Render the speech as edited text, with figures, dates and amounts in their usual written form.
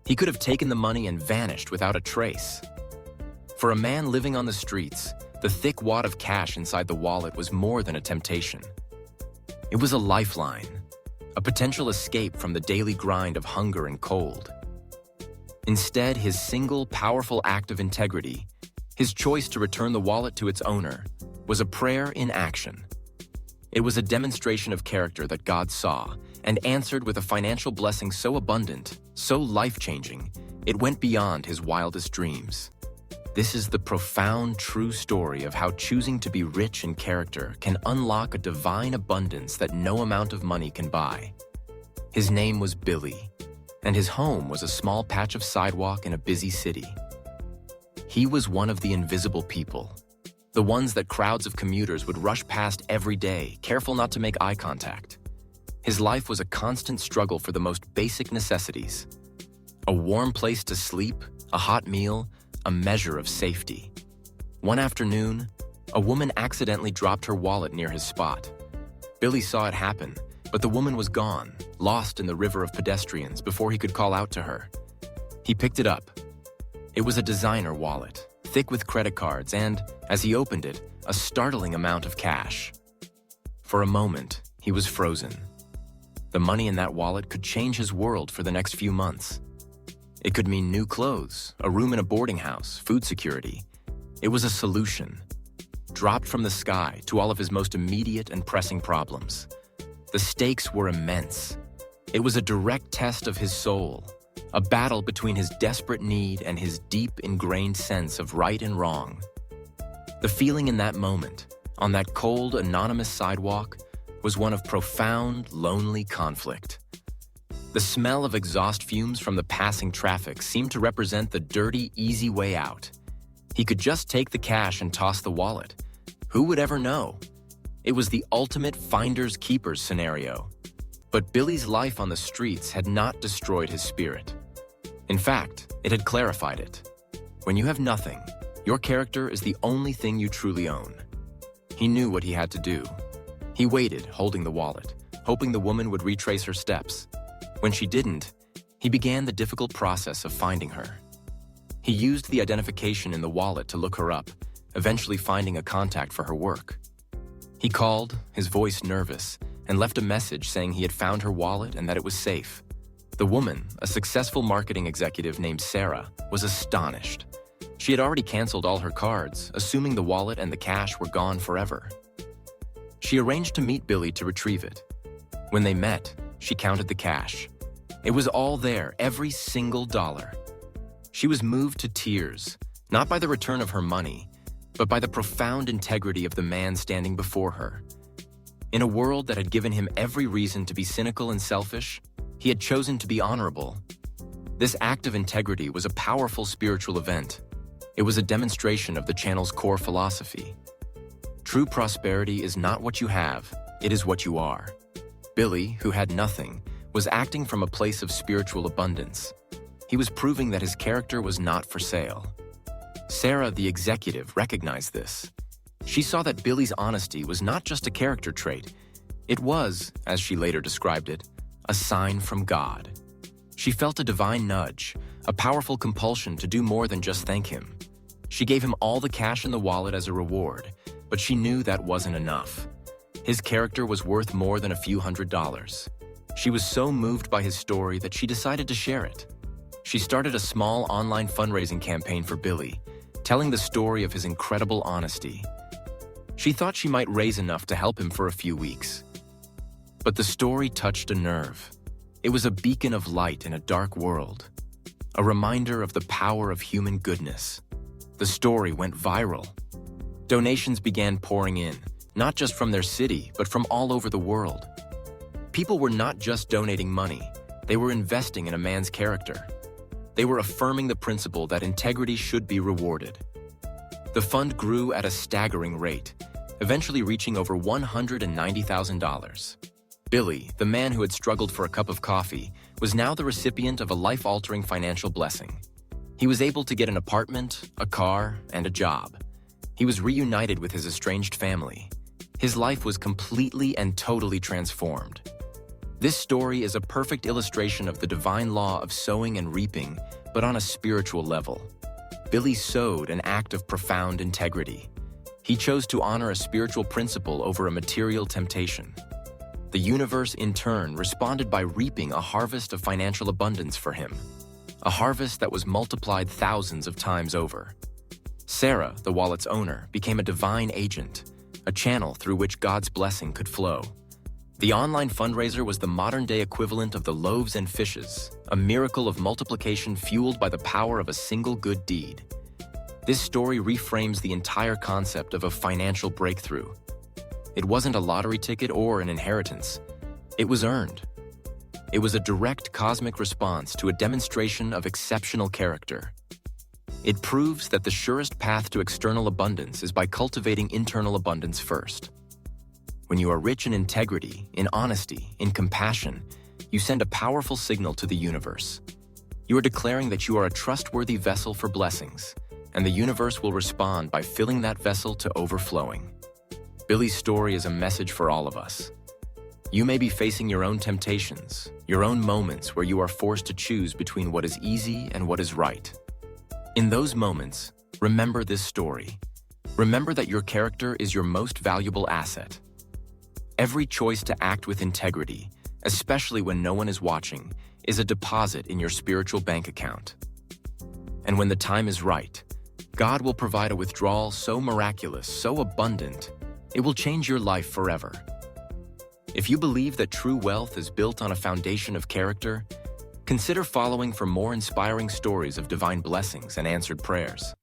He could have taken the money and vanished without a trace. For a man living on the streets, the thick wad of cash inside the wallet was more than a temptation. It was a lifeline, a potential escape from the daily grind of hunger and cold. Instead, his single, powerful act of integrity, his choice to return the wallet to its owner, was a prayer in action. It was a demonstration of character that God saw and answered with a financial blessing so abundant, so life-changing, it went beyond his wildest dreams. This is the profound, true story of how choosing to be rich in character can unlock a divine abundance that no amount of money can buy. His name was Billy, and his home was a small patch of sidewalk in a busy city. He was one of the invisible people, the ones that crowds of commuters would rush past every day, careful not to make eye contact. His life was a constant struggle for the most basic necessities: a warm place to sleep, a hot meal, a measure of safety. One afternoon, a woman accidentally dropped her wallet near his spot. Billy saw it happen, but the woman was gone, lost in the river of pedestrians before he could call out to her. He picked it up. It was a designer wallet, thick with credit cards and, as he opened it, a startling amount of cash. For a moment, he was frozen. The money in that wallet could change his world for the next few months. It could mean new clothes, a room in a boarding house, food security. It was a solution, dropped from the sky to all of his most immediate and pressing problems. The stakes were immense. It was a direct test of his soul, a battle between his desperate need and his deep, ingrained sense of right and wrong. The feeling in that moment, on that cold, anonymous sidewalk, was one of profound, lonely conflict. The smell of exhaust fumes from the passing traffic seemed to represent the dirty, easy way out. He could just take the cash and toss the wallet. Who would ever know? It was the ultimate finders-keepers scenario. But Billy's life on the streets had not destroyed his spirit. In fact, it had clarified it. When you have nothing, your character is the only thing you truly own. He knew what he had to do. He waited, holding the wallet, hoping the woman would retrace her steps. When she didn't, he began the difficult process of finding her. He used the identification in the wallet to look her up, eventually finding a contact for her work. He called, his voice nervous, and left a message saying he had found her wallet and that it was safe. The woman, a successful marketing executive named Sarah, was astonished. She had already canceled all her cards, assuming the wallet and the cash were gone forever. She arranged to meet Billy to retrieve it. When they met, she counted the cash. It was all there, every single dollar. She was moved to tears, not by the return of her money, but by the profound integrity of the man standing before her. In a world that had given him every reason to be cynical and selfish, he had chosen to be honorable. This act of integrity was a powerful spiritual event. It was a demonstration of the channel's core philosophy. True prosperity is not what you have, it is what you are. Billy, who had nothing, was acting from a place of spiritual abundance. He was proving that his character was not for sale. Sarah, the executive, recognized this. She saw that Billy's honesty was not just a character trait. It was, as she later described it, a sign from God. She felt a divine nudge, a powerful compulsion to do more than just thank him. She gave him all the cash in the wallet as a reward, but she knew that wasn't enough. His character was worth more than a few $100s. She was so moved by his story that she decided to share it. She started a small online fundraising campaign for Billy, telling the story of his incredible honesty. She thought she might raise enough to help him for a few weeks. But the story touched a nerve. It was a beacon of light in a dark world, a reminder of the power of human goodness. The story went viral. Donations began pouring in, not just from their city, but from all over the world. People were not just donating money, they were investing in a man's character. They were affirming the principle that integrity should be rewarded. The fund grew at a staggering rate, eventually reaching over $190,000. Billy, the man who had struggled for a cup of coffee, was now the recipient of a life-altering financial blessing. He was able to get an apartment, a car, and a job. He was reunited with his estranged family. His life was completely and totally transformed. This story is a perfect illustration of the divine law of sowing and reaping, but on a spiritual level. Billy sowed an act of profound integrity. He chose to honor a spiritual principle over a material temptation. The universe, in turn, responded by reaping a harvest of financial abundance for him, a harvest that was multiplied thousands of times over. Sarah, the wallet's owner, became a divine agent, a channel through which God's blessing could flow. The online fundraiser was the modern-day equivalent of the loaves and fishes, a miracle of multiplication fueled by the power of a single good deed. This story reframes the entire concept of a financial breakthrough. It wasn't a lottery ticket or an inheritance. It was earned. It was a direct cosmic response to a demonstration of exceptional character. It proves that the surest path to external abundance is by cultivating internal abundance first. When you are rich in integrity, in honesty, in compassion, you send a powerful signal to the universe. You are declaring that you are a trustworthy vessel for blessings, and the universe will respond by filling that vessel to overflowing. Billy's story is a message for all of us. You may be facing your own temptations, your own moments where you are forced to choose between what is easy and what is right. In those moments, remember this story. Remember that your character is your most valuable asset. Every choice to act with integrity, especially when no one is watching, is a deposit in your spiritual bank account. And when the time is right, God will provide a withdrawal so miraculous, so abundant, it will change your life forever. If you believe that true wealth is built on a foundation of character, consider following for more inspiring stories of divine blessings and answered prayers.